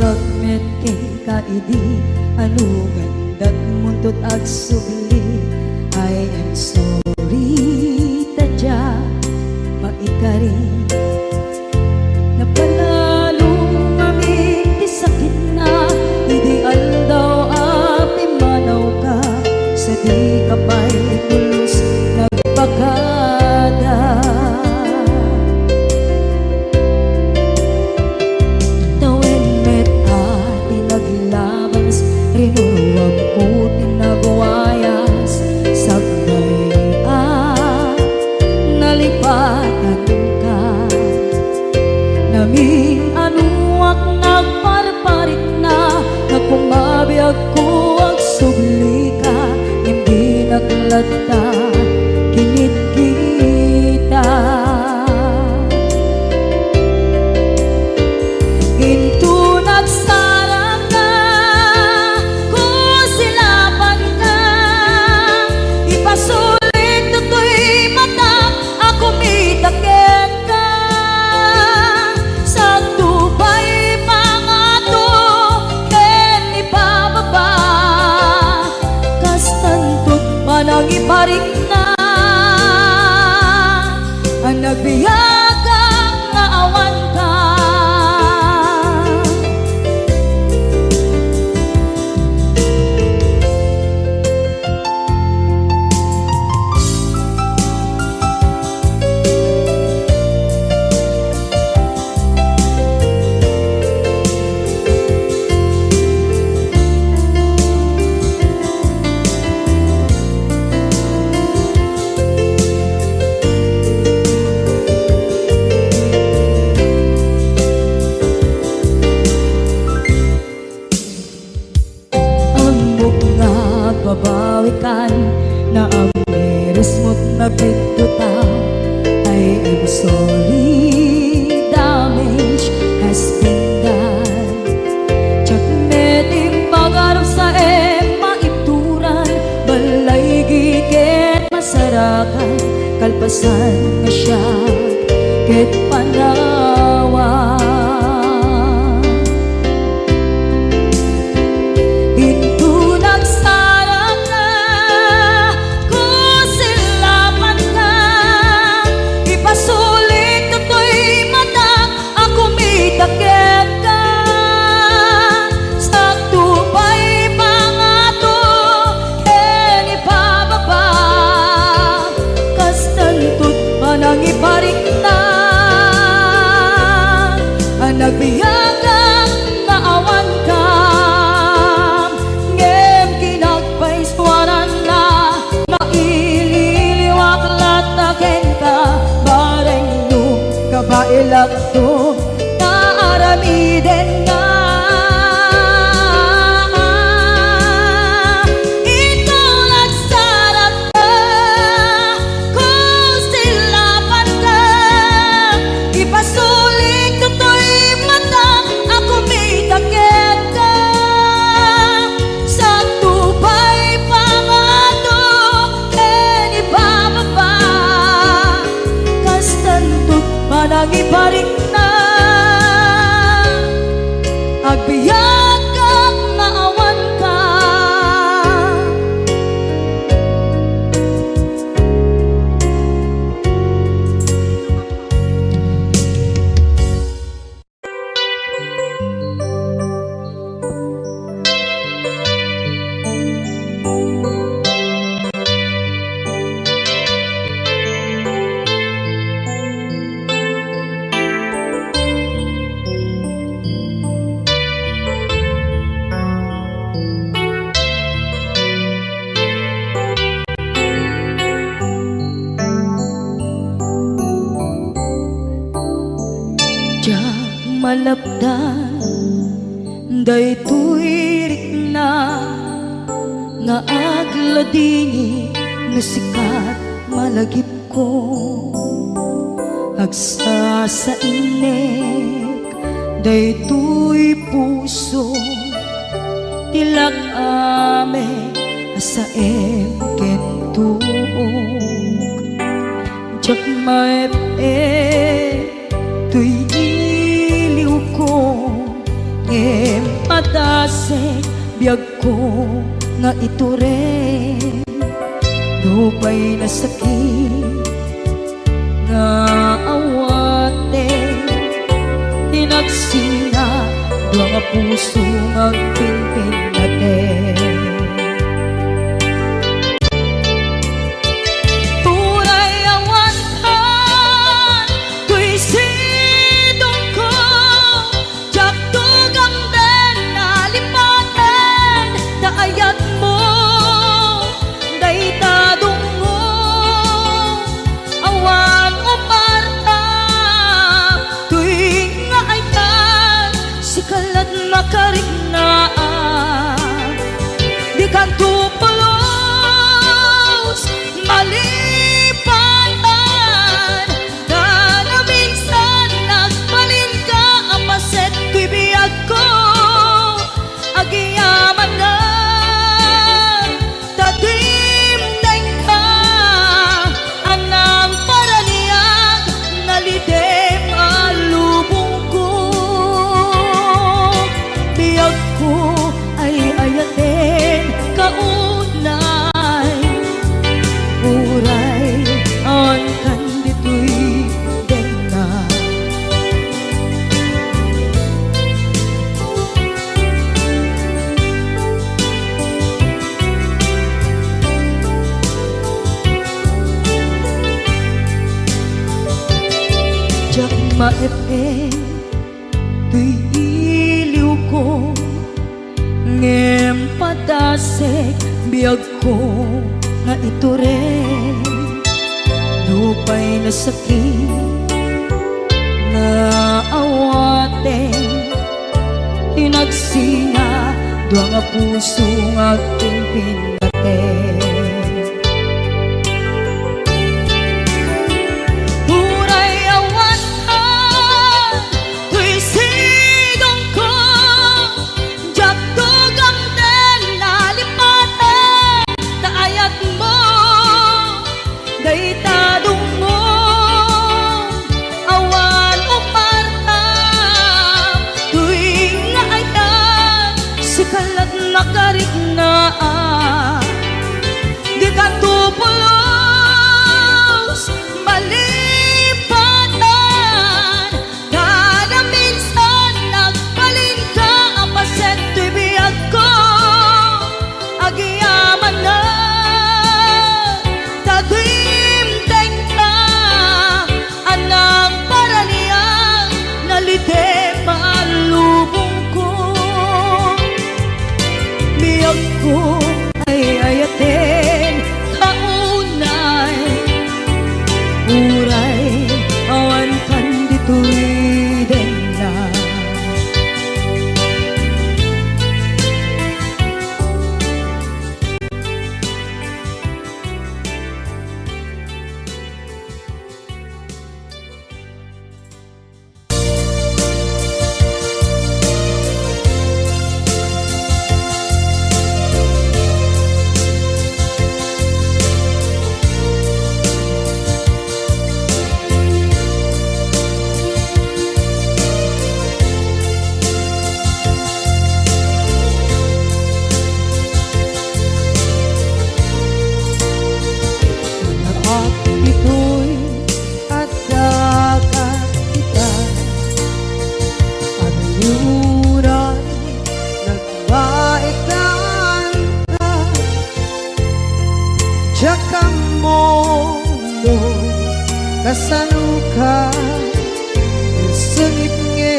Pagagmet kay kaidi anugan dat muntot ag subli. I am sorry tadya maikari napanalo mami di sakit na ideal daw api manaw ka sa di kapay pulos nagpagada. Tawin met ati naglabas rinuwag ko tinagwayas sagbay nalipatan ka namin anuak nagparparit na nagkumabiyag ko ang subli ka hindi naglata kinit kita ginto nagsarang ka kung silapan ka ipasulit tutoy mata ako mitakit ka sa tubay mga to ken ipababa kastantot manang iparik na ang nagbiyagang nga awan ka. Babawikan na ang miris mo't nagpituta. I am sorry, damage has been done. Tsak meting pagarap sa maituran balay giket masarakan kalpasan na siya ket panawa. Iparik na ang nagbiyagang nga awan ka ngem kinagpaiswanan na maililiwak lataken ka bareng nung kabailak to naaramiden nga. Manang iparik na agbiyak kang naawan ka. Malapdan daytoy rikna nga agladini nga sikat malagip ko agsa sa inek daytoy puso tilak ame sa emkentuog jak maep tuy iliw ko padasig biyag ko nga ito rin dupay na sakit nga awate tinagsinga dua nga puso nga pimpin natin. Makarignaang di ka tupulos malipatan na minsan nagbalin ka ang paset ko'y biyag ko agiyaman na tatimdeng ka anang paraniyag nalidem alubong ko biyag ko ay ayatin kaunay uray ang kandito'y dena jak maepeng tuy iliw ko ngem padasig biyag ko nga ito rin dupay na sakit na awate tinagsinga dua nga puso nga pimpin natin. Makarignaang di ka tupulos malipatan kada minsan nagbalin ka ang paset to'y biyag ko agiyaman na tatimdeng ka anang paraniyang nalidem alubong biyag ko ay ayatin kaunay uray awan kandito'y dena kasaluka sengit nge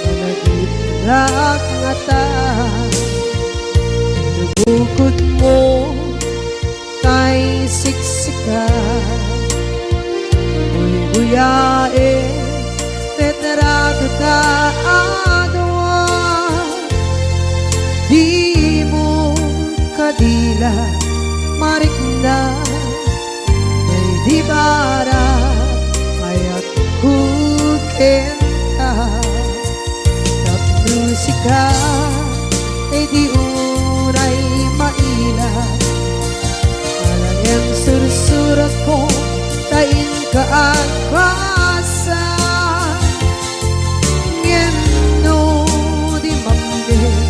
nagitrak ngata bukod mo tay siksika buyae tetrado ta adwa di mo kadila marikna di barat ayat kukenta tak musika di uray maila alang yang sursurat ko tain kaagpasa ngeno di mambe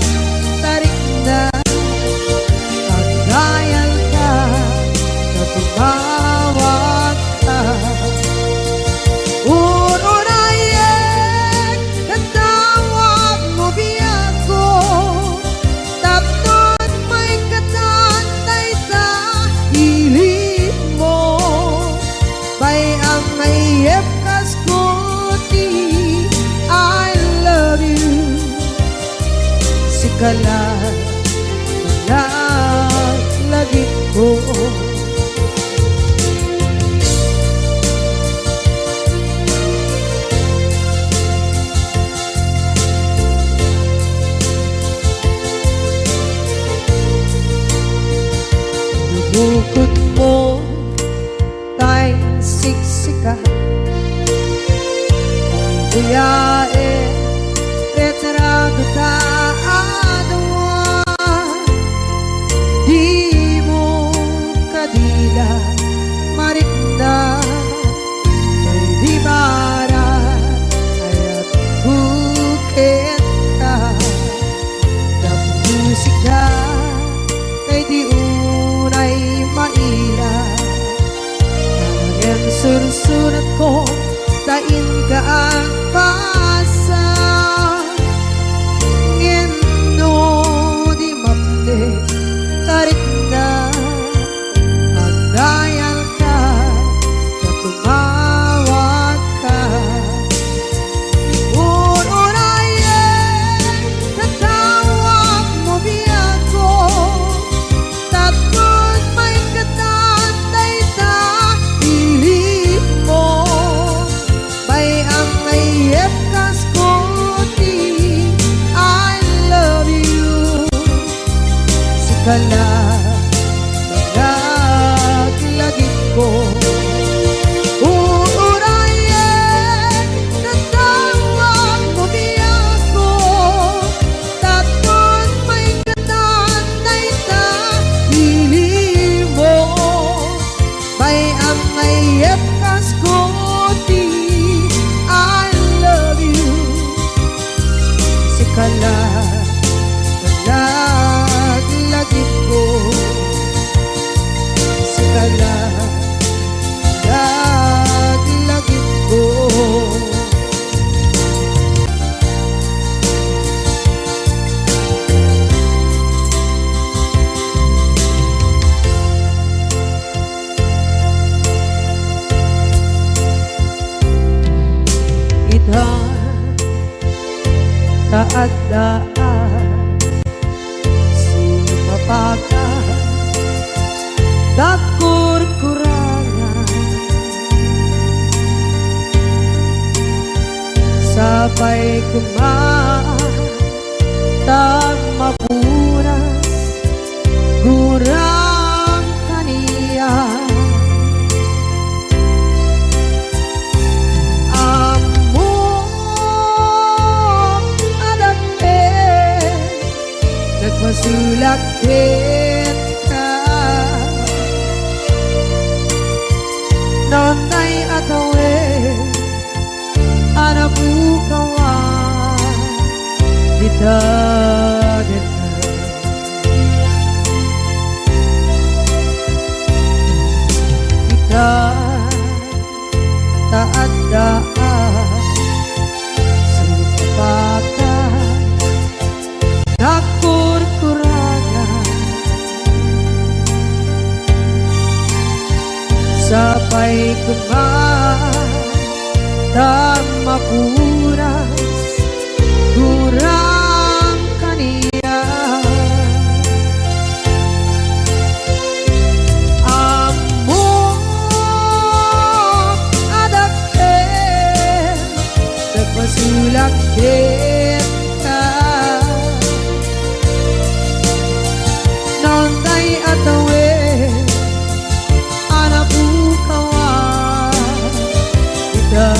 kalan lagi ko. Bukod mo tayong siksika, buyae retrado taadwa. Di mo kadila marikna kay di bara ayat bukit ka na musika kay di unay maila. Ang sursurat ko tain ka ang pasa ngendo di mapde tarik na ang dayal ka na tumawag ka. Unayen tatawag mo biyako tapos may katatay ta pilit mo bay ang ayep kas koti. I love you sikala lagi ko. Uurayen tatawag mo biyako tapos may katatay ta pili mo bay ang ayep kas koti. I love you sikala lagi ko. Sikala lagi ko. Ita taadaan sumapaka dakur-kurangan sabay kumatag mapuras gurang kaniya. Nagmasulakit ka nonay atawe anabukawan dita kita taadaan supakan dakur-kurangan sabay kumatag mapuras gurang kaniya. Amo adakten nagmasulakit ka nonday atawe anabukawan ita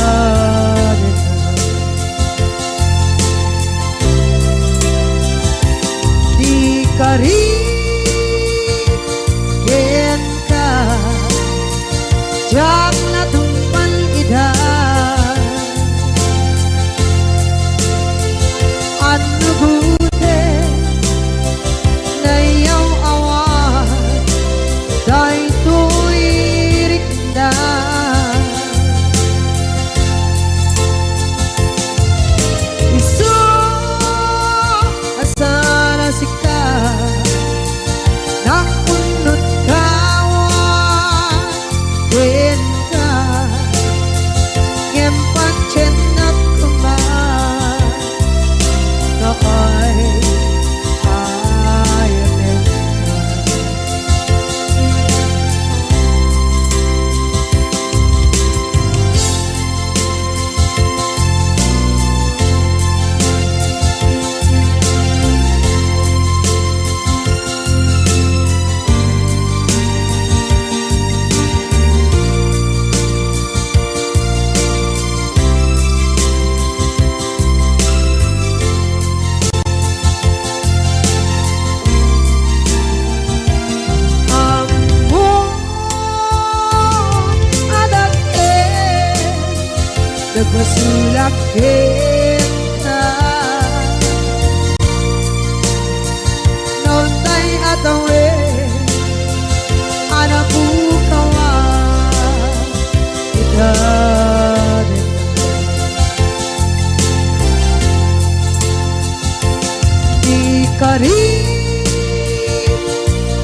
di karigin ka jak na tumpan ida ano gute nayaw awan day tuirik na iso asana sika nakunot kawan ken ka nagpasulak kita noon tay atawe anak bukawa kita di karim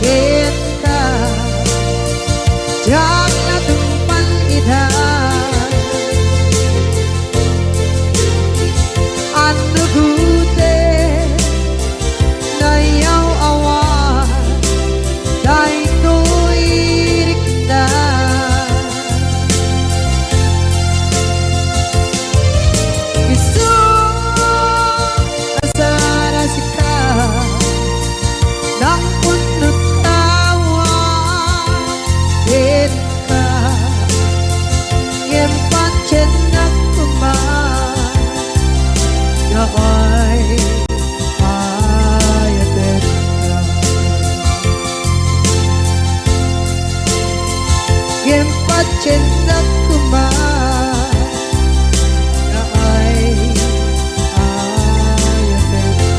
kita jangan tumpan idah anu gute na yaw awan dahil tuirik na isu asara sika nang punot tawa ka yang pancen nak kuman na ay ayaten ka yang pancen nak kuman na ay ayaten ka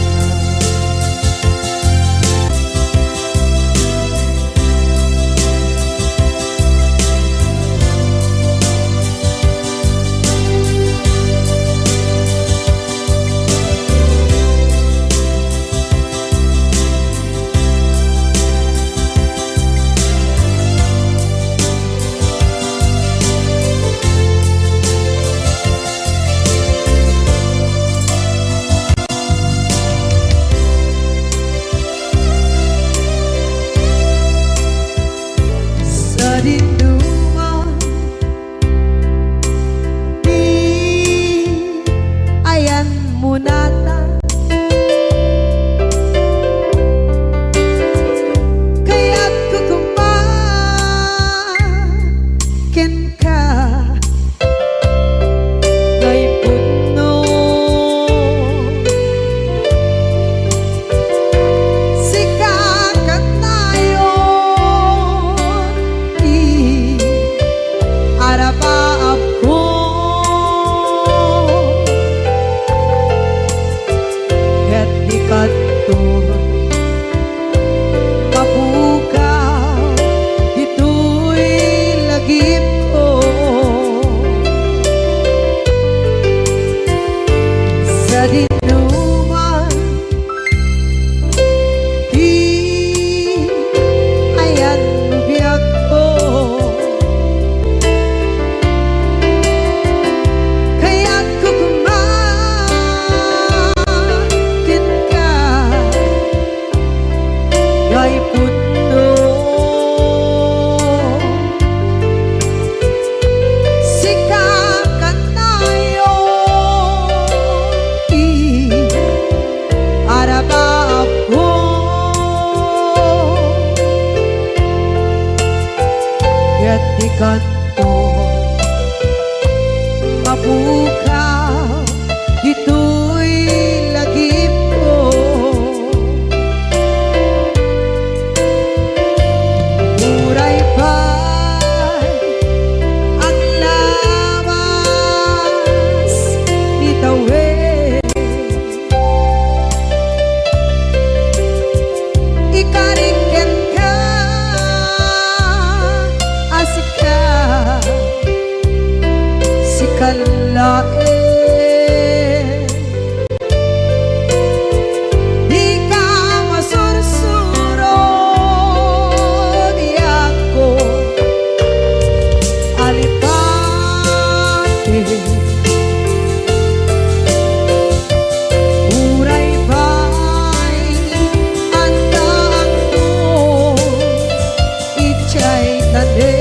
sa dinduman di ayan munata kaya't kukumakin ka ngay puno sikakat tayo araba ako ket di kanto mabukaw dito'y lagip ko sa dinuman di ayan biyak ko kaya't kukumakin ka ngay puno sikakat tayo araba ako ket di kanto mabukaw dito'y lagip ko muray pa'y ang lawas ni tawe ikariken ka asika sikalae di ka masursuro di ako alipate uray ba'y andaan mo ichay tande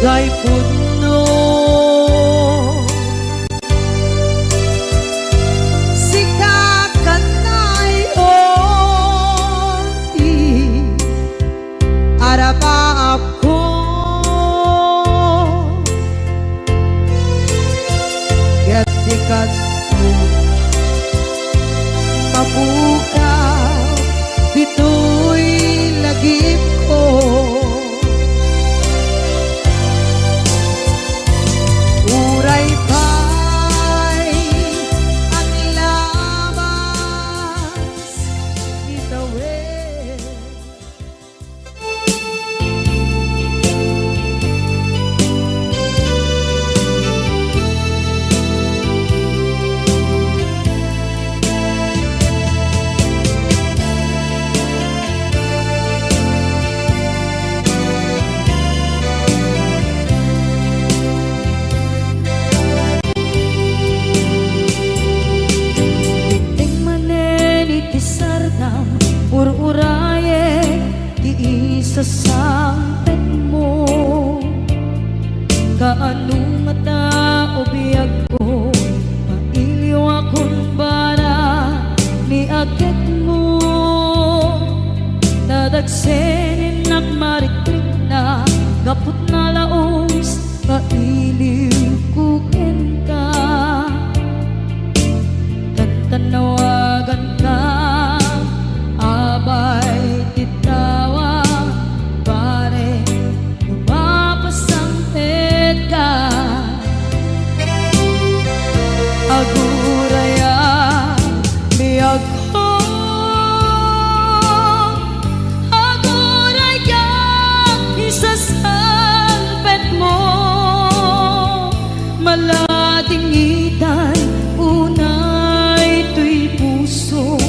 gay puno sikakanay oti arabaap ko gatikat mo mabukaw dito'y lagip ko uray pa'y ang labas itawid ur-uraye di isa sampet mo kaanong mata o biyag ko mailiw akong bara ni agad mo nadagsenin nakmarikrik na gapot na laos kailiw kuken ka tantanawagan ka abay titawa pare lumapasangpet ka aguraya biyag ko aguraya isasangpet mo malading itan unay tuy puso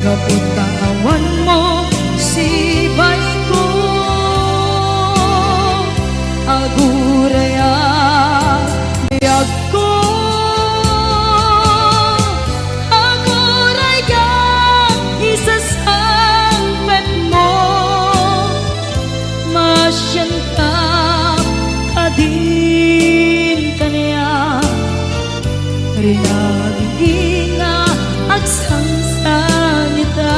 kapot kaawan mo sibay ko aguraya biyag ko aguraya isasangpet mo masyan ka kadin kaniya rinagin na agsangsan ita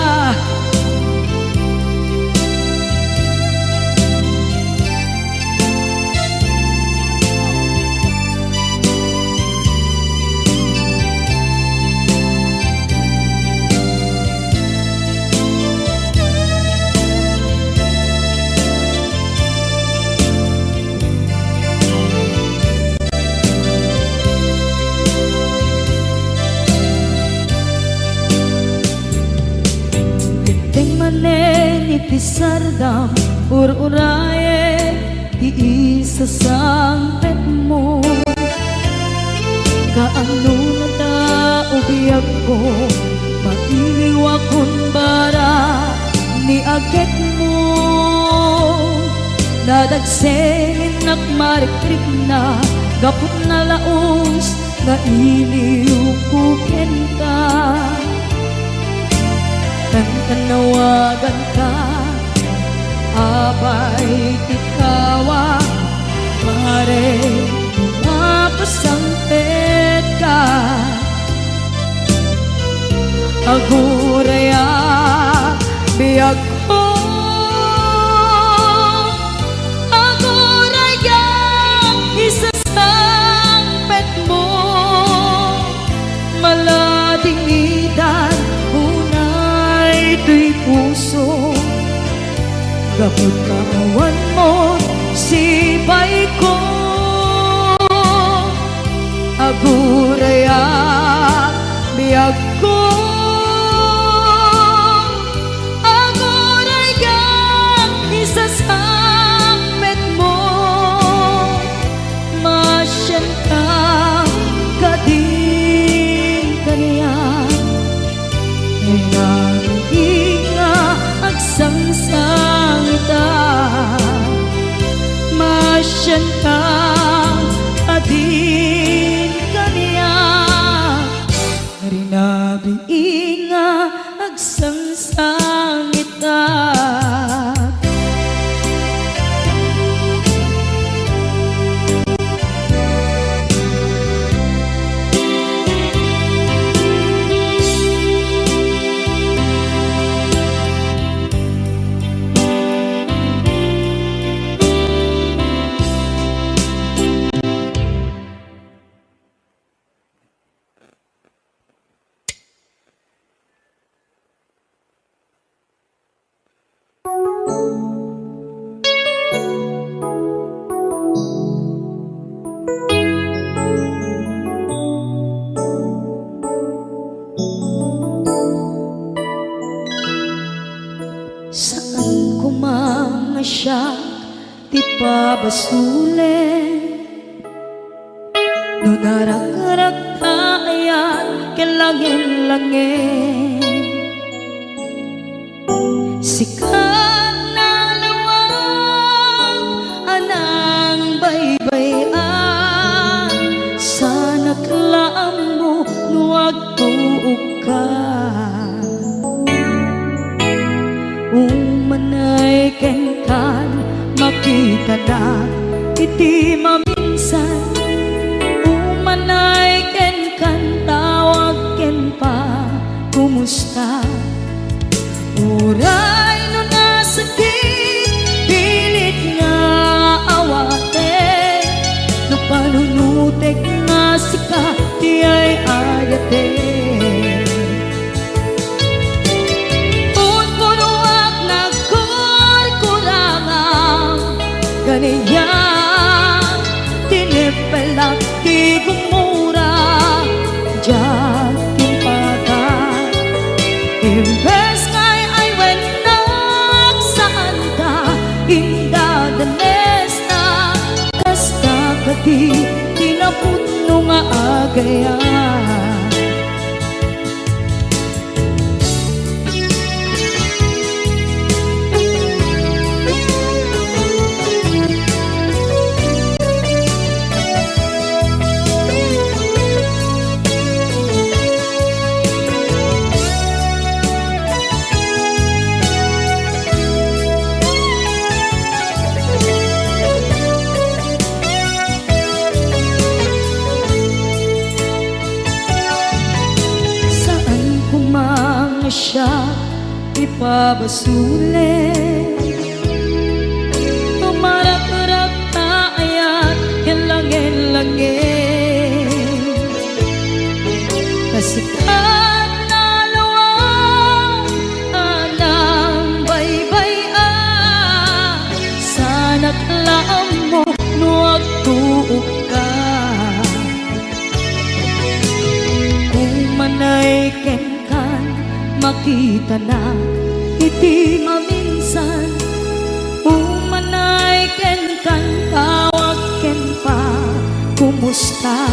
itisardam ur-uraye di isa sangpet mo kaano na ta ubiyag ko mailiw akong bara ni agad mo nadagsenin nakmarikrik na gapot na laos nga iliw kuken ka tanawagan ka abay tikawa mare mapasangpet ka aguraya biyag ko aguraya isasangpet mo malading idan tuy puso gapot kaawan mo sibay ko aguraya biyag ko aguraya isasangpet mo masyan ka kadin kaniya agsangsang ita masyan ka adin kaniya rinabi nga agsangsang ita ti pabasulen no narak-arak tayan kelangin-langin sikat na lawag anang baybayan sana klaam mo nuwag tuog ka umanay ken kan makita na iti maminsan umanay ken kan tawag ken pa kumusta uray no nasakit pilit nga awate no panunutek nga sika di ay ayate punpunuak nagkurkurangang ganiya tinipelak di gumura diyan timpagan imbes ngay ay wenak saan ka indadanes na kasta kati tinaputno nga agaya siya ipabasule tumarak-rak tayan kelangin-langin kasikat na lawang anang baybayan sana klaam mo nuwag tuog ka umanay ken makita na iti maminsan umanay ken kan tawag ken pa kumusta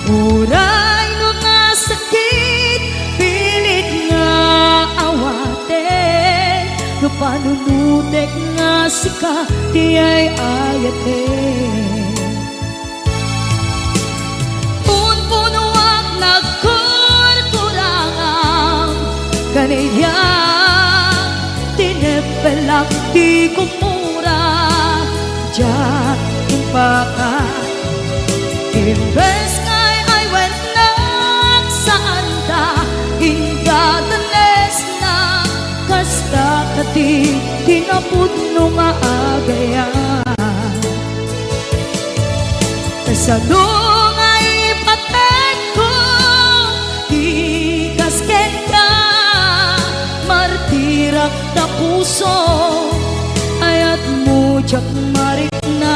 uray no nasakit pilit nga awate no panunutek nga sika di ay ayate punpunuak kaniya tinipelak di kumura diyan timpakan imbes ngay ay wenak saan ta indadanes na kasta kati tinaputno nga agaya kasano ngay patek ko di kasken ka martirak na puso ayat mo jak marik na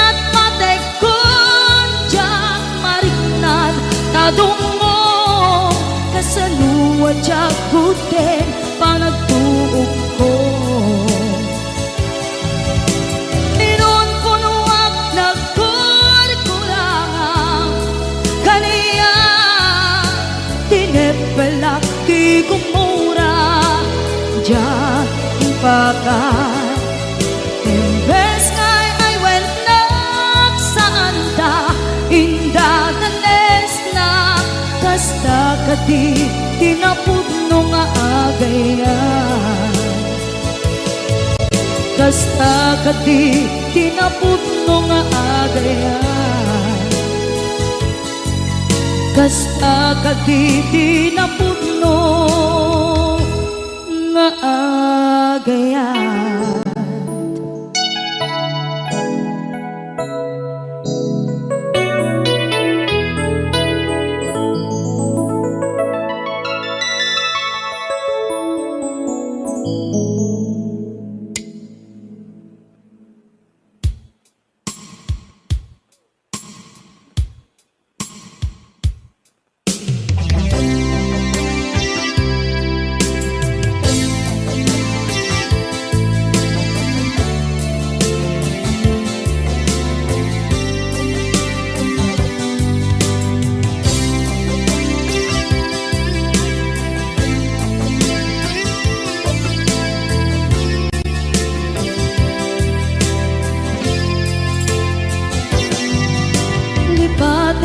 at patekon jak marik na tadungo kasanuwa jak guten panagtuog ko inon punuak nagkurkurangang kaniya tinipelak di kumura diyan timpakan imbes ngay ay wenak saan ta indadanes na kasta kati tinapudno nga agaya kasta kati tinapudno nga agaya kasta kati tinapudno nga agaya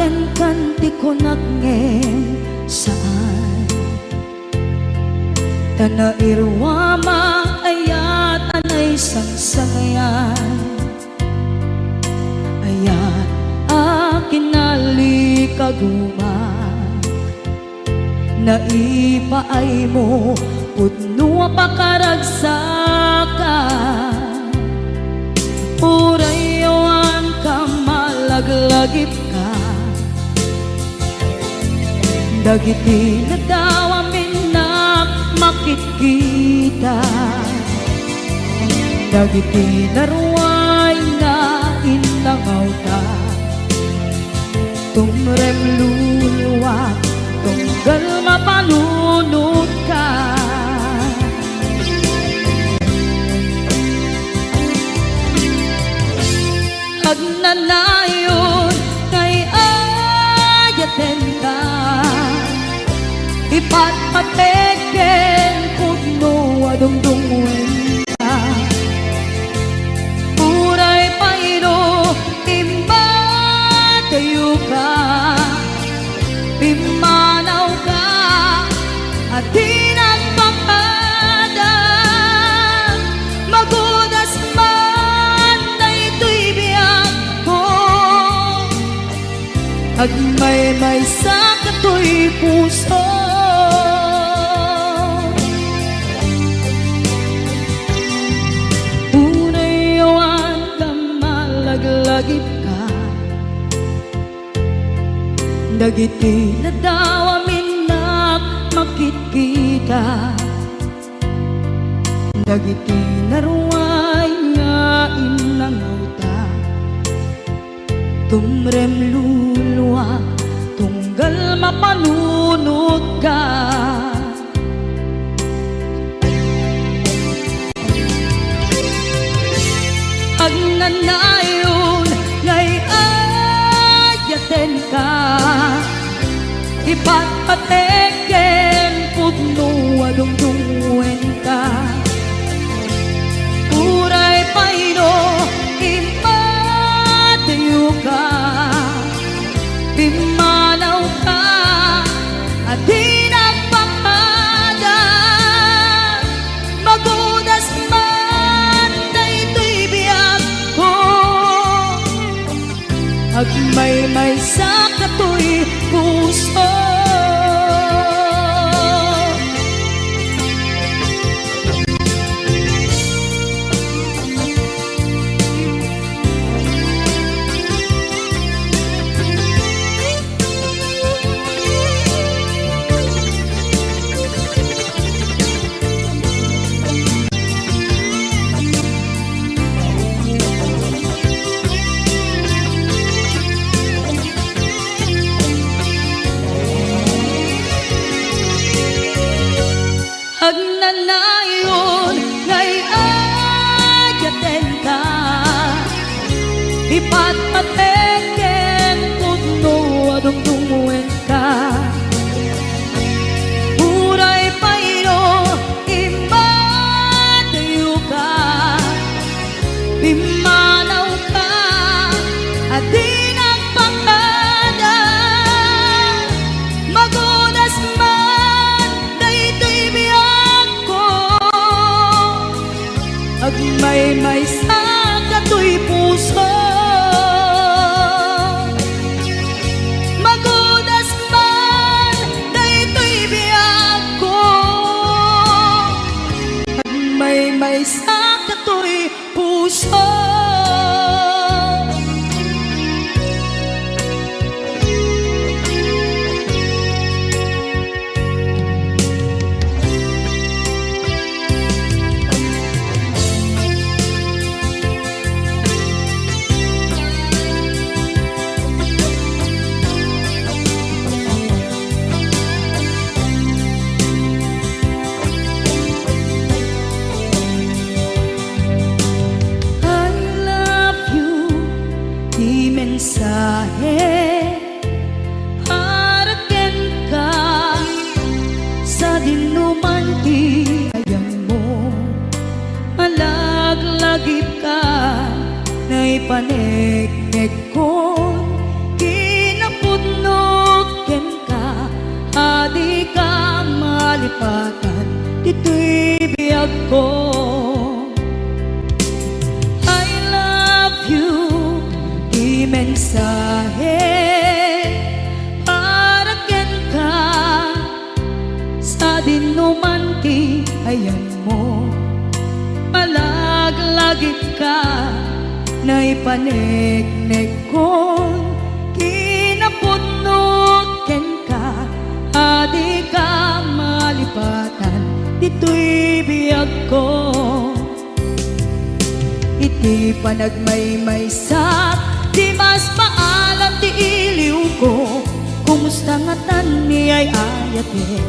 den kanti ko nagngem saan tana irwama ayat anay sangsangayan ayat akin nalikaguma naipaay mo pudno pakaragsakan urayawan ka malaglagip ka dagiti na daw amin na makikita dagiti naruay na inangaw ta tumrem luluwa tunggal mapanunod ka agnanayon kay ayaten ka ipatpateken pudno adungdungwen ka uray paino imbatayo ka pimanaw ka at di nagpakada magudas man na ito'y biyak ko agmay-may sa kato'y puso unayawan ka malaglagip ka dagiti na daw amin na makikita dagiti naruay nga inangaw ta tumrem luluwa tunggal mapanunod ka agnanayon ngay ayaten ka ipatpateken pudno adungdungwen ka uray paino impatayo ka pimanaw ka at di nagpakada magudas man na ito'y biyak ko agmay-may sa kato'y puso agnanayon ngay ayaten ka ipatpateken pudno adungdungwen ka uray paino imbatayo ka pimanaw ka at di nagpakada magudas man na ito'y biyak ko agmay-may sa kato'y puso magudas man na ito'y biyak ko agmay-may sa kato'y puso mensahe haraken ka sa dinuman ti ayang mo malaglagip ka na ipanegnek ko kinapud malipatan, dito'y biyag ko. I love you, di mensahe para ken ka sa dinuman ti ayan mo. Malaglagip ka na ipanegnek kon kinapudnot ken ka, adi ka malipatan, dito'y biyag ko. Iti panagmaymaysak, di mas maalam ti iliw ko, kumusta nga tan ni ay ayate,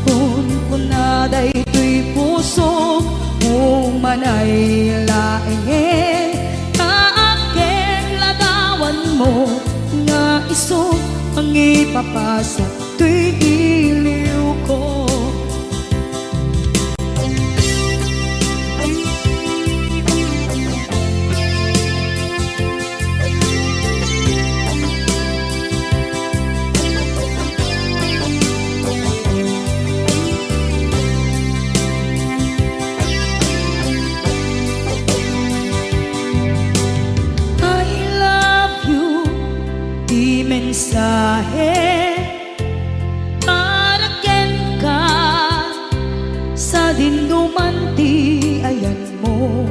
kun kunaday to'y puso umanay laeng, kaaken ladawan mo nga iso ang ipapasa to'y iliw ko. Mensahe para ken ka sa dinuman ti ayan mo.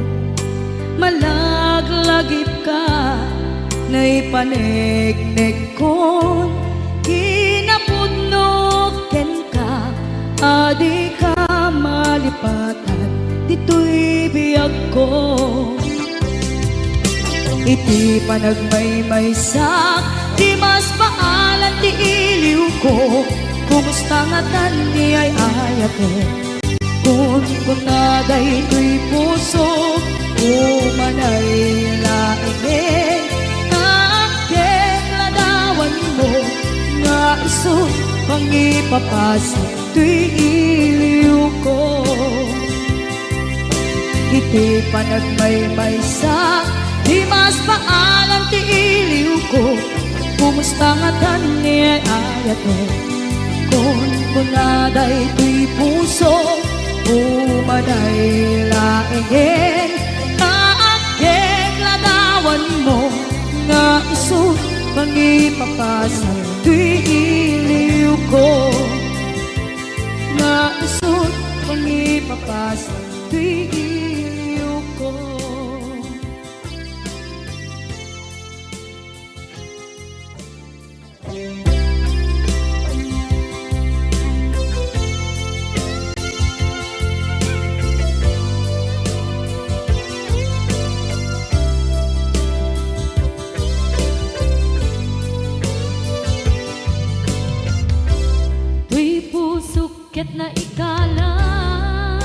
Malaglagip ka na ipanegnek kon kinapudnot ken ka, adi ka malipatan, dito'y biyag ko. Iti panagmaymaysak, di mas paalan ti iliw ko, kumusta nga tan ni ay ayate, kun kunaday to'y puso umanay laeng, kaaken ladawan mo nga iso pangipapasa to'y iliw ko. Iti panagmaymaysak, di mas paalam ti iliw ko, kumusta nga tan ni ay ayate, kun kunaday to'y puso umanay laeng, kaaken ladawan mo nga iso pangipapasa to'y iliw ko, nga iso pangipapasa to'y iliw ko. Tuy pusok ket na ikalang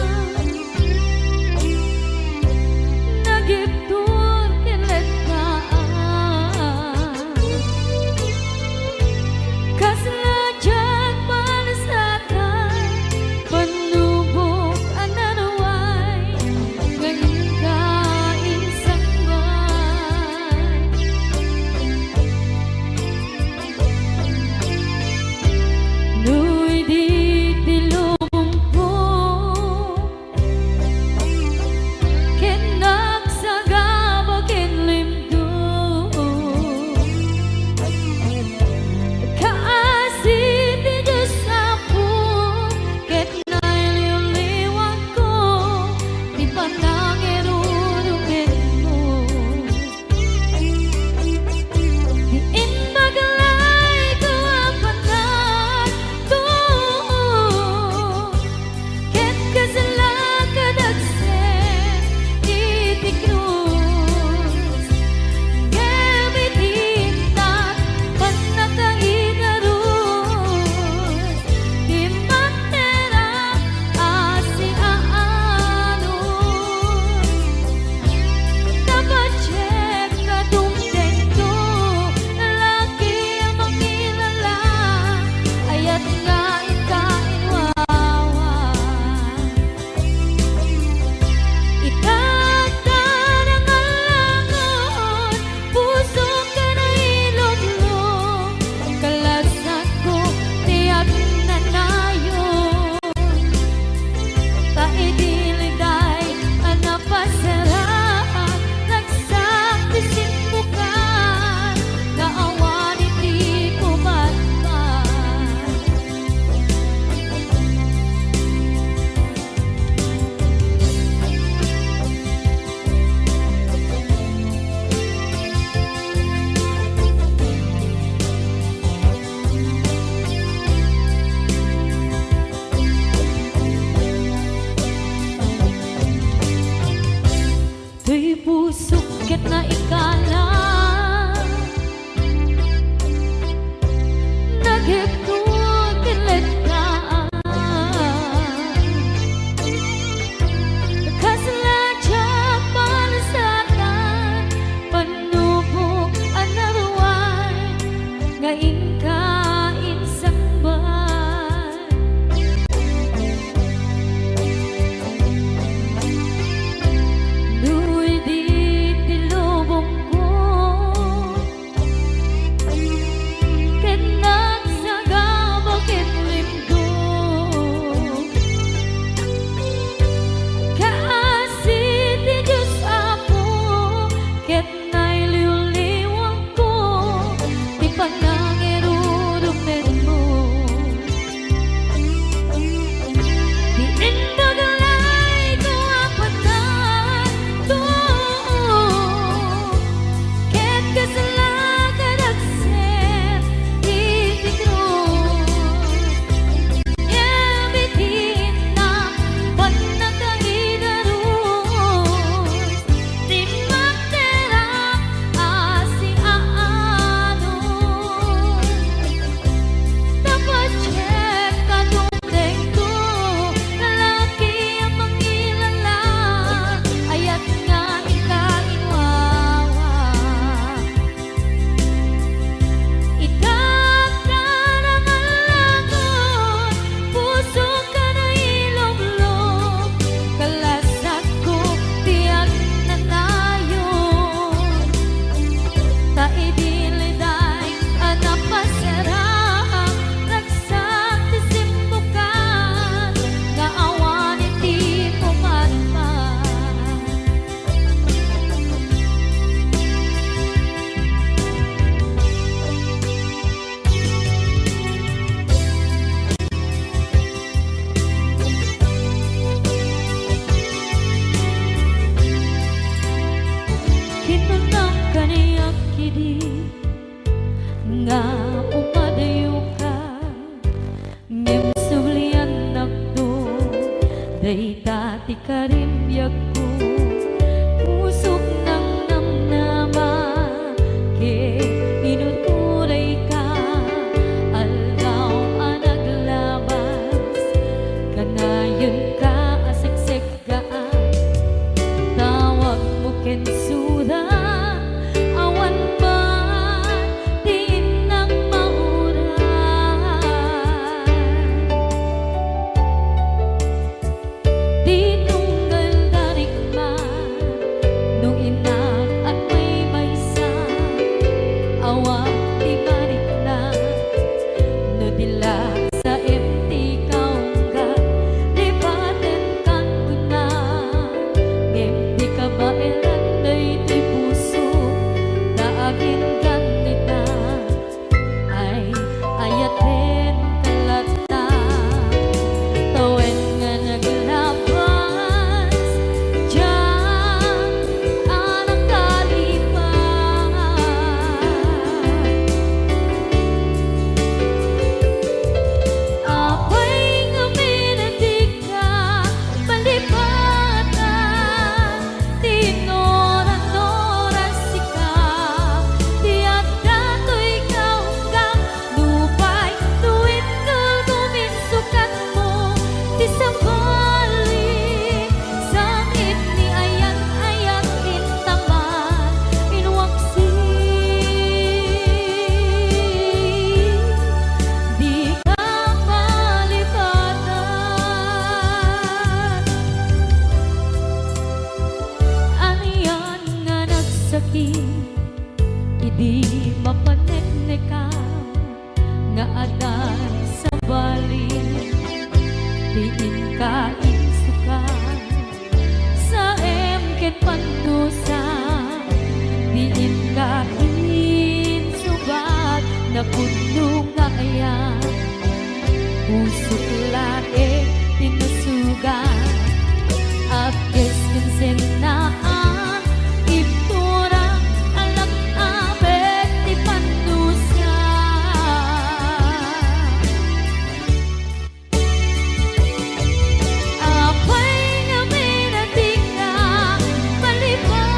Tuy pusok ket na ikala nagigtut kilit ka kasladya palasakan panubok another one ngayon ka insang ban Nuy di tilubong ko Kenak sagabog itlimdo Kaasi di Diyos Apo Ket na'y liwliwang ko Di panangirurumid mo Di indagalay ko apatan to Ket kasalakan aksen itikros Yabitin na panagkaidaros Di magterang asi aanos Dapat check ka tundeng to Lalaki ang mangilala Ayat nga ikainwawa Itatran ang alagon Puso ka na ilog-log Kalasat ko tiyak na nayon Taidiliday anak pasarang Ragsak tisimbukan Nga awan iti pumatman Kinunang kaniyak kidi Nga upadayo ka Ngem sublian nakdo Day dati ka rin biyak ko Pusok ng namnama Ke inuturay ka Aldaw ang naglabas Kanayon ka asiksik gaan Tawag mo kensuda Awan man Diin ng mauran Di tunggal darikman Nung inak at may maysa Awan di marik na No dilag sa empty kaungga Lipaten kan kuna Ngem di ka ba elan na iti puso Daagin ganita Ay ayaten kalata Tawen nga naglabas Diyan anak kalipas Apay nga minatig ka Palipatan Tinoran-noran sika Tiyak dato'y kaunggang Lupay tuwid ka guminsukan mo Ti sabali Sangit ni ayan-ayan intaman Inwaksi Di ka malipatan Aniyan nga nagsakit Idi mapaneknekan Nga adan sa bali Diin ka insukan Sa emken pandusa Diin ka insubat Na puno nga ayan Pusok lae tinusugan Apkes kinsenaan Ipturang alak abet ti pandusa Apay nga minating ka Palipatan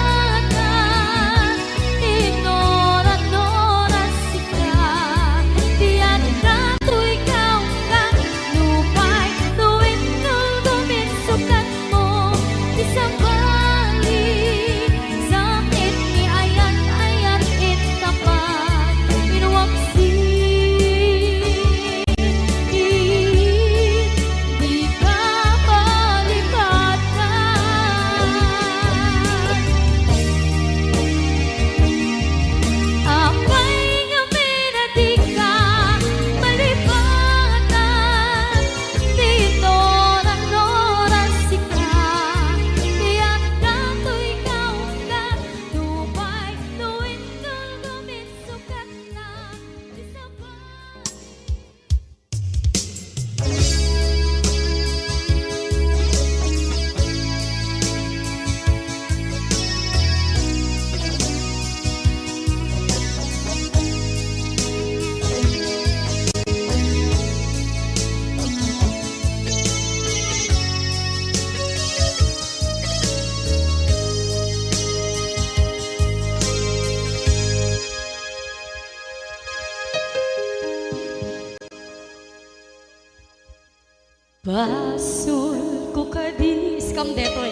Basol ko kadis kam detoy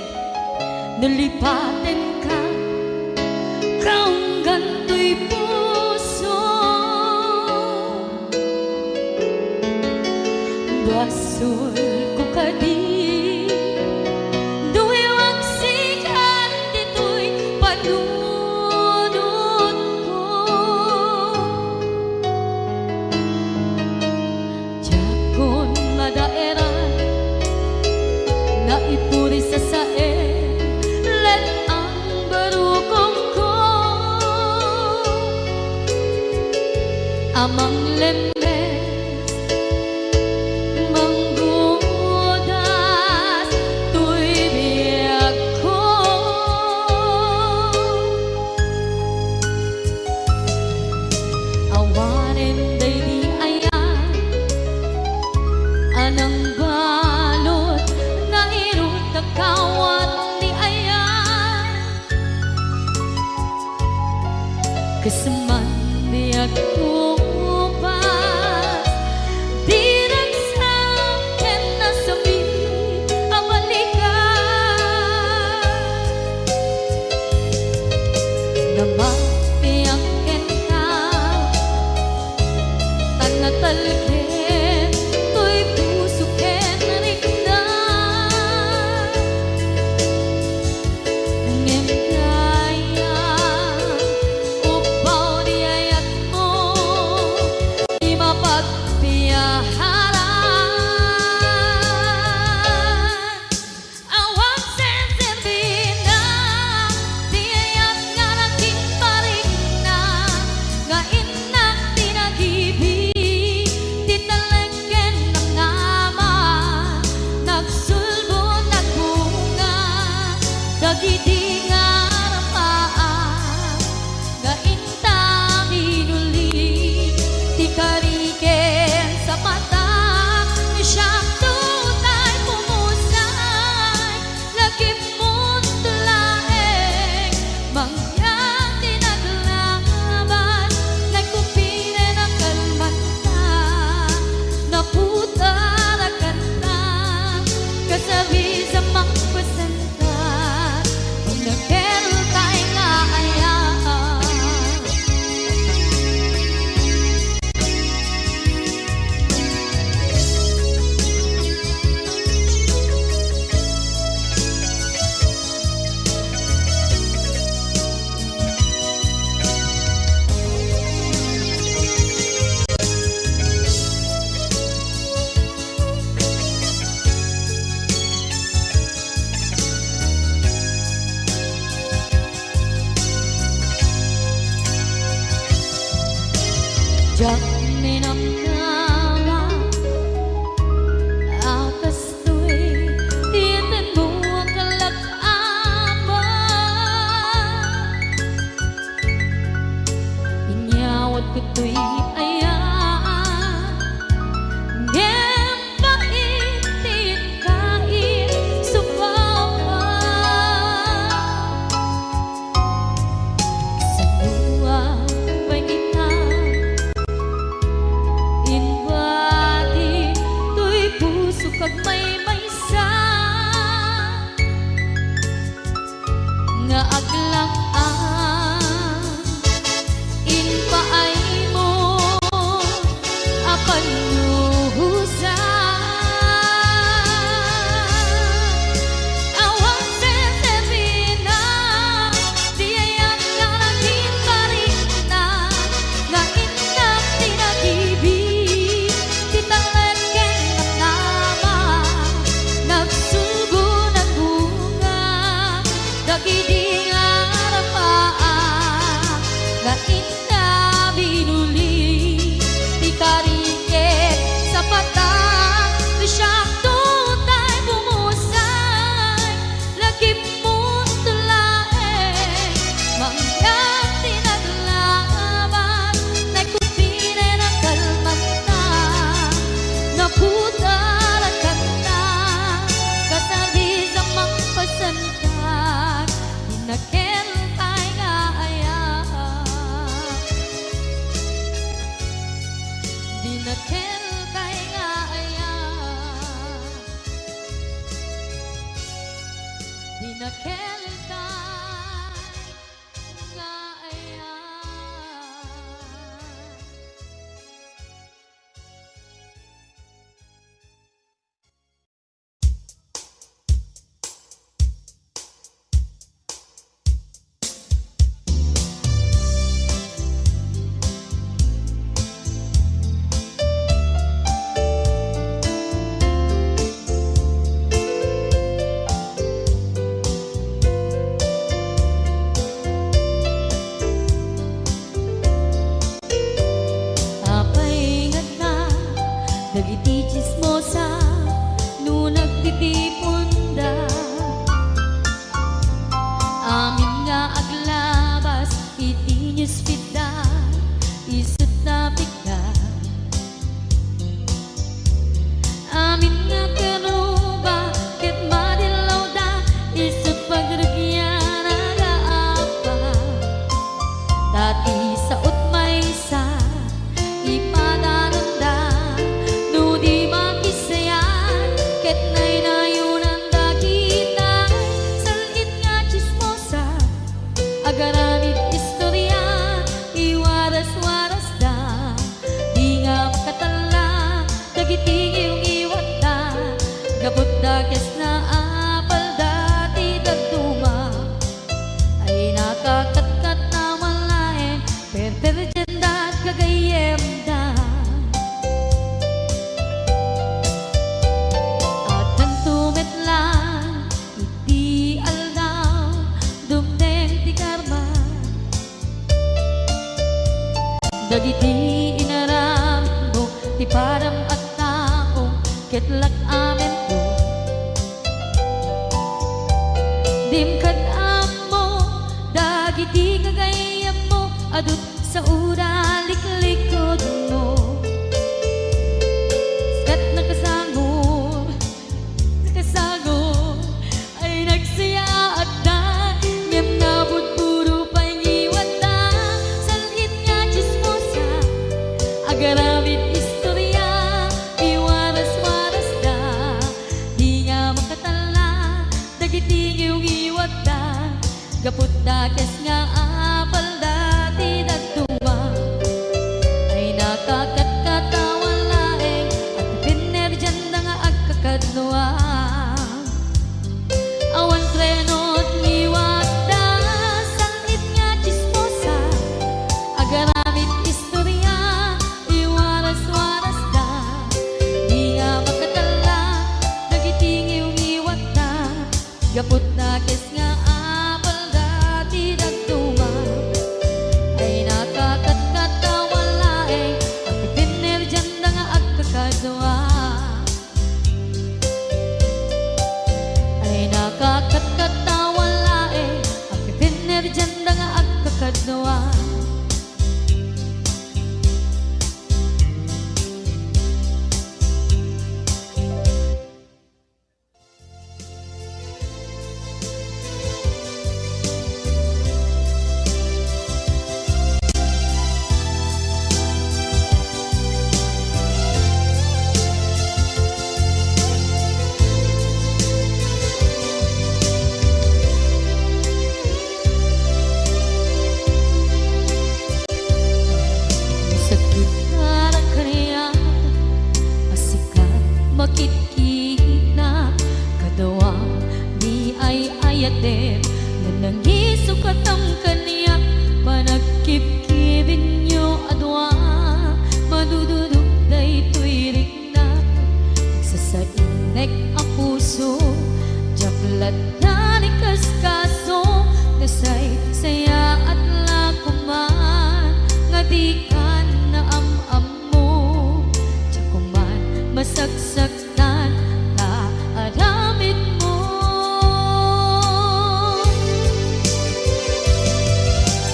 nalipaten ka kaong ganto'y puso. Basol ko kadis duwewag sikat dito'y panunod ko. Jakon madaeran na ipuri sa sae let ang barukong ko amang lemes manggudas tuy biyag ko. Awanen day di ayan anang balot na irot na kawat ni ayan kasaman biyag ko pas di nagsakin na sabi ang balikan na mapiyangkin ka tanatalkin to'y pusukin rikna ngem kaya upaw di ayat mo di mapagpiyaharan. Awang sensirbin na di ayat nga naging paring na nga inak tinagibig titalagyan ng nama nagsulbo nagbunga dagiti nga rapaan nga intang inuli ti kariken sa mata siyang tutay pumusay lagip mo't tulaeng mangyang tinaglaban nagkupine ng kalmanta naputar kanta kasabi sa magpasanta kung nagkeltay nga ayaan. Jak minamnama akas tu'y tiyatin mo ang kalak-ama inyawat ko tu'y ayaan ngem paitin kain subawa sa luwa pangitang inbati tuy puso kag may maysa nga aglang inpaay mo apan luhusa awang sensemina di ayat nga naging paring na nga inak tinagibig titalagyan ng nama nagsulbo ng bunga dagiti nga newsfeed da isut na bigla. Amin nga karuba ket madilaw da isut pagragyan nagaapa. Dati sa utmay sa ipadanon da no di makisayan ket nay nayunan da kita salit nga chismosa agaramit istorya iwaras-waras da di nga makatala dagiting yung iwat da gabot da kes na apal dati dagduma ay nakakatkat na malain perperjan da kagayem da at nantumet lang iti aldaw dumdeng ti karma dagiti inaram mo ti param at tao ketlak amen ko dimkad amo dagiti kagayam mo adut sa ura liklikod mo kat nakasagor ay nagsaya at da ngem nabot puro pangiwat da salit nga chismosa agaramit istorya iwaras-waras da di nga makatala dagiting yung iwat da gapot da kes nga apal dati dagduma ay nakakatkatawa laeng at pinerjan da nga agkakadnoa awan trenot ngiwat da salit nga chismosa agaramit istorya iwaras-waras da di nga makatala dagiting yung iwat da gapot na kes nga apal dati dagduma ay nakakatkatawa laeng at pinerjan da nga agkakadnoa ay nakakatkatawa laeng at pinerjan da nga agkakadnoa. Sakit na nakariya asikat makikita kadawa di ay ayaten na nangisukat ang kaniya panagkipkibin nyo adwa madududok na ito'y na nagsasainek ang puso jaklat na ni kaskaso kasay saya at lakuman nga di ka na am mo jakuman masagsaktan na aramid mo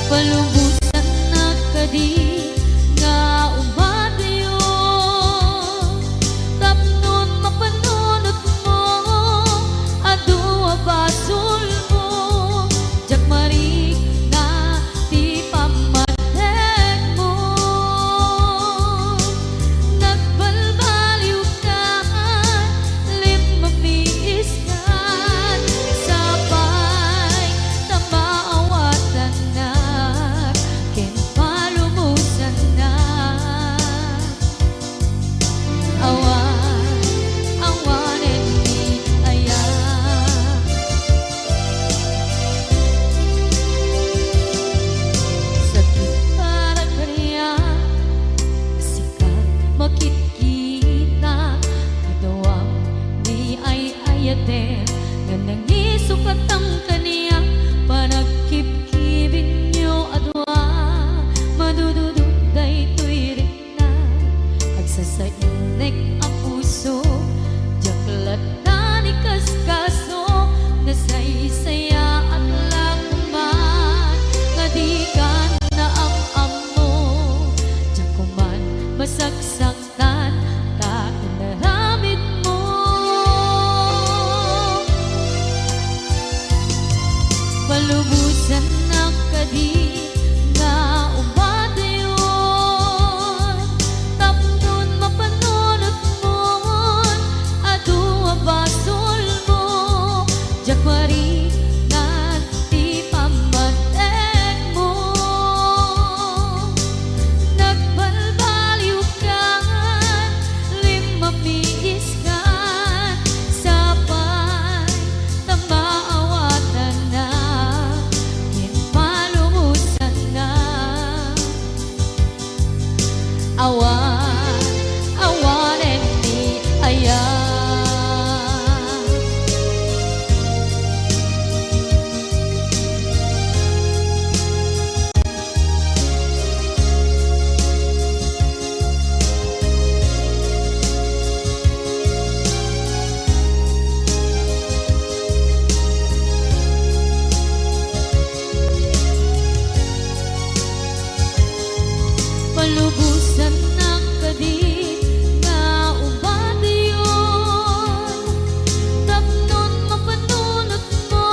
palubusan na kadi nga umadayo tapnon mapanunot mo adua basol mo jakmarik na ti pamatek mo nagbalbaliw ka lim mamiis ka sabay na maawatan na kadit nga umadayon, tapnon mapanunot mon adu abasol mo, jakmari nagti pamatek mo. Nagbalbaliw kan limamiis kan sapay tamaawatan na kinpalumusan na awan awanen ni ayan. Palubusan ng kadit nga umadayon, tapnon mapanunot mo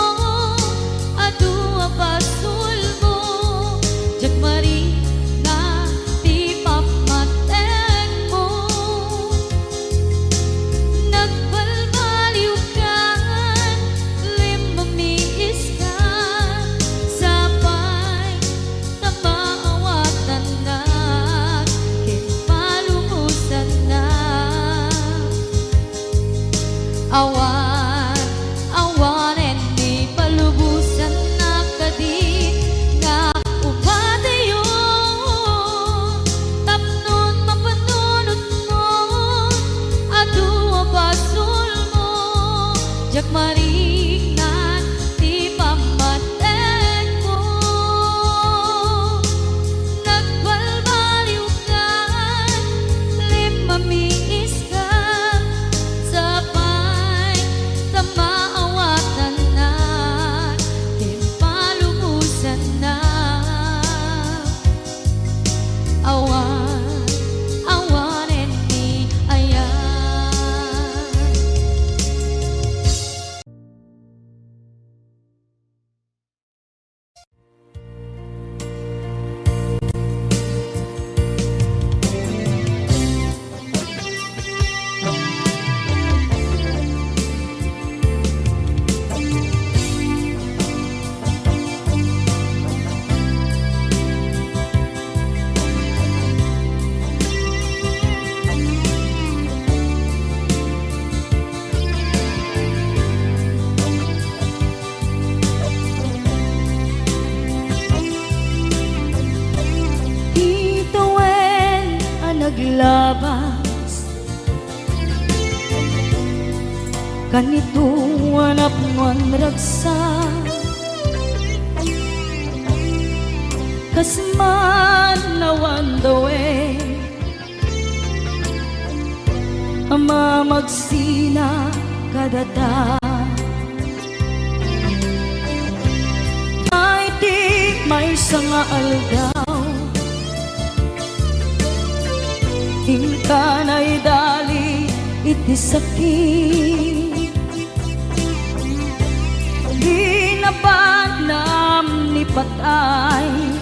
adu abasol mo, jakmari na ti pamatek mo. Nagbalbaliw kan limamiis kan sapay tamaawatan na kinpalumusan na awan awanen ni palubusan na kadit nga umadayon, tapnon mapanunot mo adu abasol mo, jakmari na ti pamatek mo. Nagbalbaliw kan limamiis kan sapay tamaawatan na kinpalumusan na awan awanen ni ayan. Ituwen ang naglabas kanito anak mon ragsa, kasman nawan dawe ama magsina kadata. Ay di may sanga aldaw ingkanay dali iti sakit, ginabanam ni patay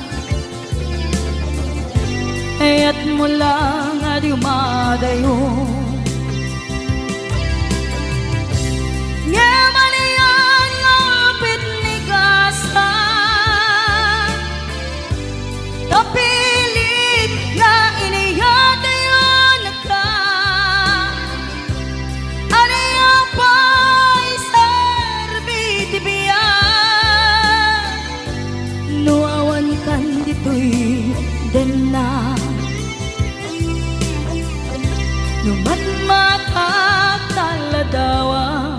ayat mula nga di umadayo. Nyaman iyan ngapit ni kasan, tapilit nga iniyatayon na ka, aniya pa'y serbi tibiyan, nuawan kan dito'y den na numatmatak taladawa,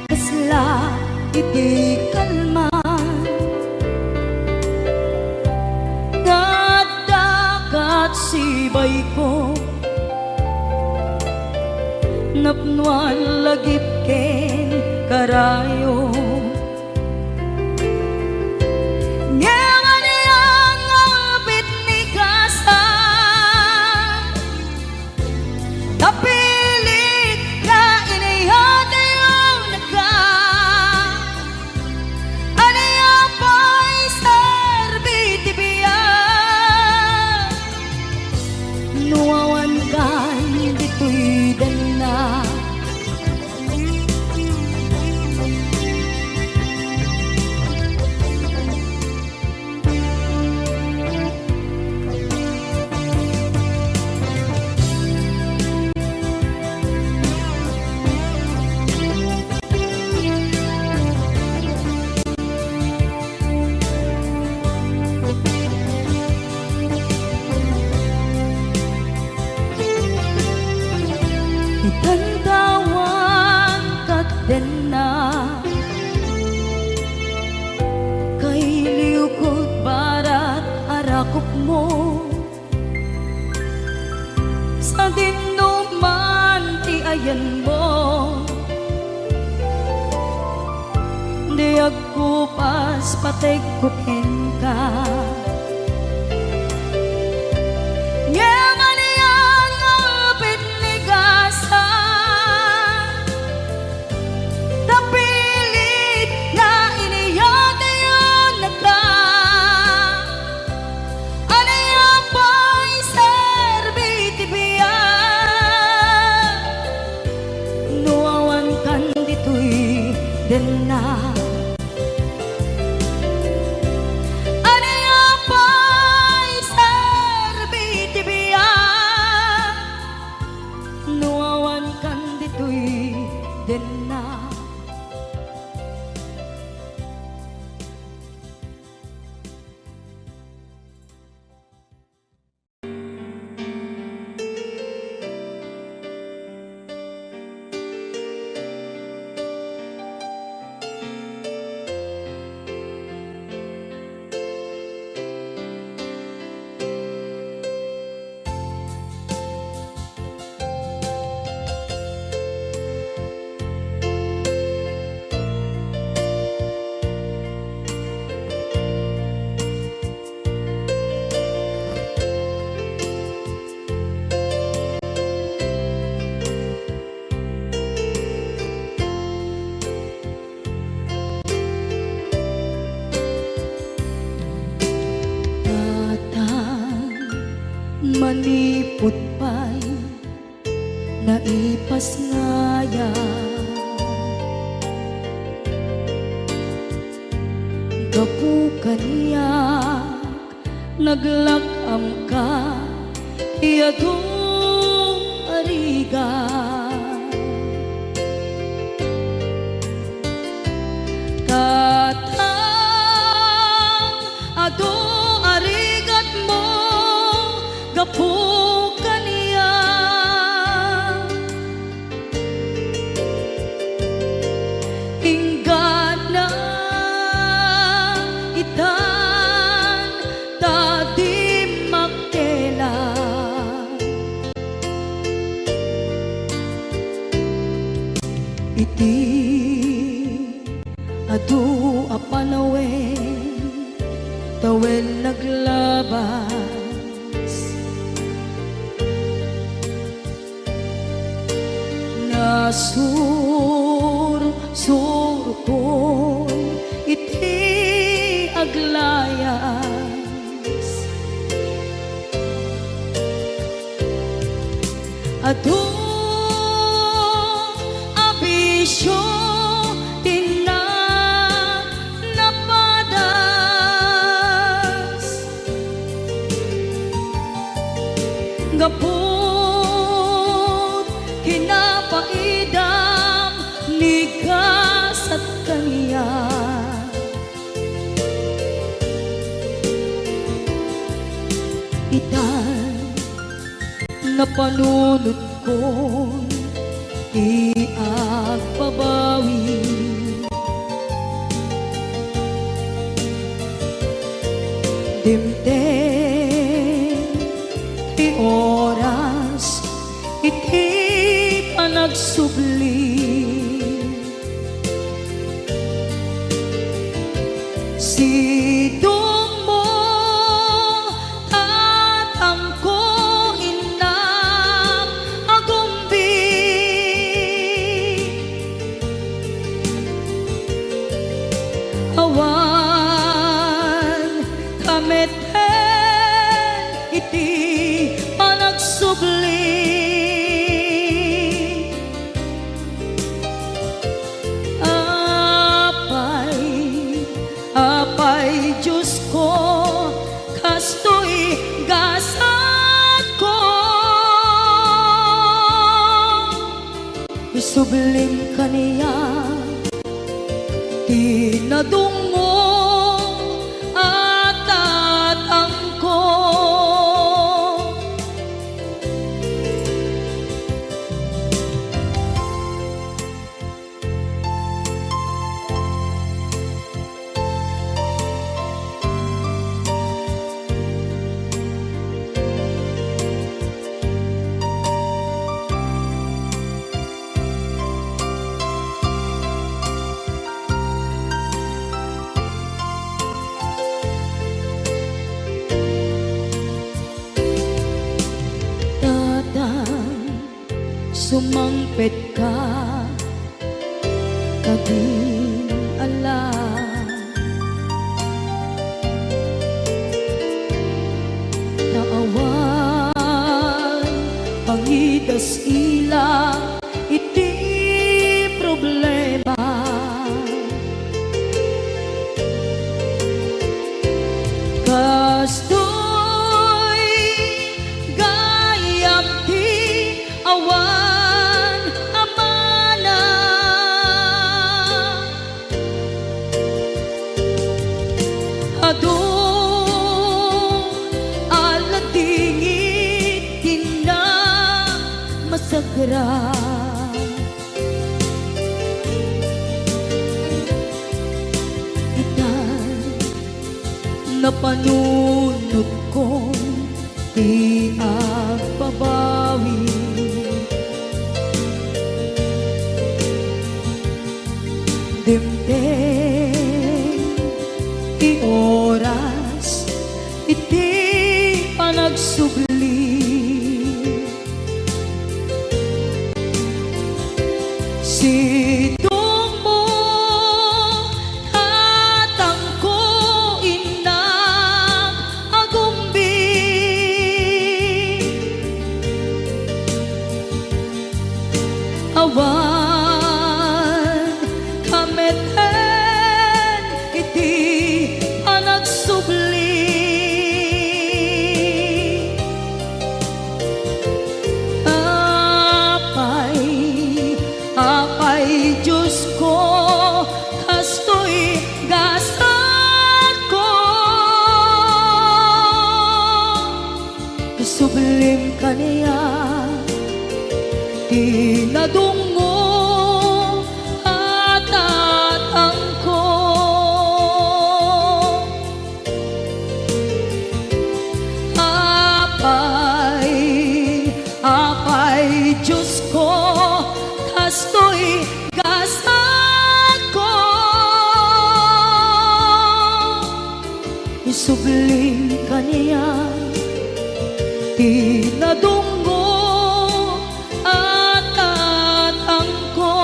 kasla iti kalman ngadakat sibay ko, napnuan lagip ken karayo. Nyaman iyang ngapit ni kasan, tapilit na inihatayo na ka, dakop mo sa dinuman ti ayan mo. Di ako pas patay kukin ka. Yaman yan ang pitnigasan, napilit na iniyate yun nagka. Ano yan pa'y serbitibiyan, nuawan kan dito'y din na. Manipot pa'y naipas ngaya, gapu kaniyak naglakam ka iyadong ariga. Katang ado arigat mo gapu kaniya, hinggad na itan tadi makela. Iti adu apanawen tawen naglabas, nasur-sur ko iti aglayas. Adu abisyo tina napadas, gapot kinapaidam nigas at kaniya. Itan na panunod ko iagpabawi, dimten ti oras iti panagsubli. Sidong mo tatangko inam agumbi, awan kameten iti panagsubli. Apay Diyos ko, kasto'y gasat ko, isublim kaniya tinadungo at tatangko. sumangpet ka kaging ala naawan pangidas ila iti problema kastoy gayam ti awan amana adong aladingit tina masagra napanunod kong di agbabawi dimdeng ti oras iti panagsubli sidong mo tatangko inang agumbi awan kameten iti panagsubli apay Diyos ko kastoy gasat ko sublim kaniya tinadungo at atangko apay Diyos ko kastoy gasat ko isubling kaniya tinadunggo at tatangko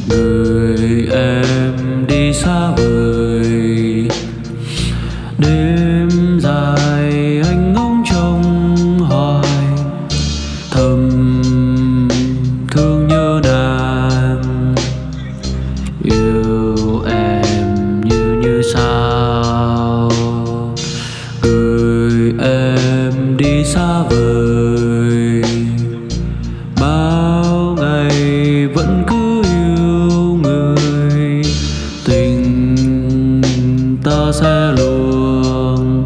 người em đi xa vời đêm dài anh ngóng trông hoài thầm thương nhớ nàng yêu em như sao người em đi xa vời bao ngày vẫn cứ ta sẽ luôn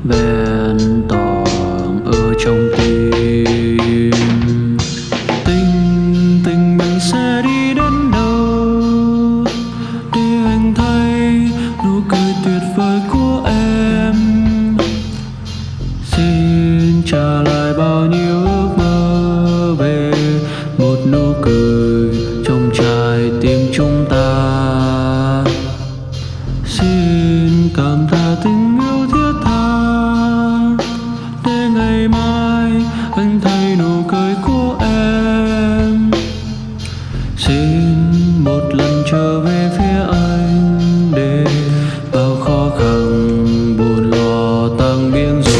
vẹn toàn ở trong tim tình mình sẽ đi đến đâu để anh thấy nụ cười tuyệt vời của em xin trả lại bao nhiêu ước mơ về một nụ cười trong trái tim chúng ta xin cảm tạ tình yêu thiết tha để ngày mai anh thấy nụ cười của em xin một lần trở về phía anh để bao khó khăn buồn lo tan biến rồi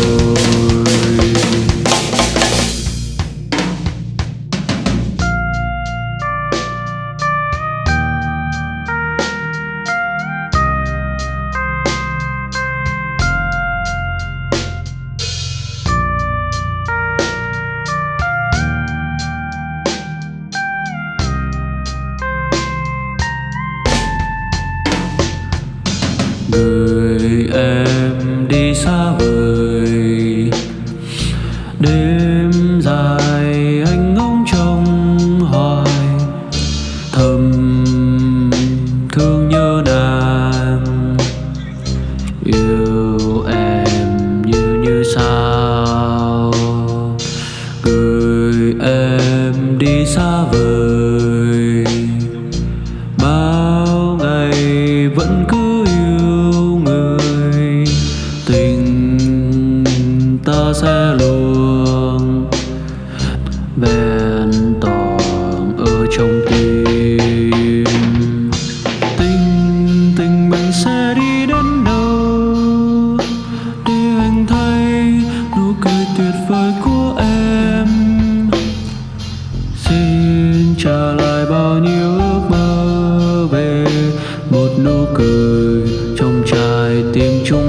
người em đi xa vời đêm dài anh ngóng trông hoài yêu em như sao, gửi em đi xa vời, bao ngày vẫn cứ yêu người, tình ta sẽ luôn vẹn toàn ở trong tim. Tình mình sẽ đi đến đâu để anh thấy nụ cười tuyệt vời của em. Xin trả lại bao nhiêu ước mơ về một nụ cười trong trái tim chúng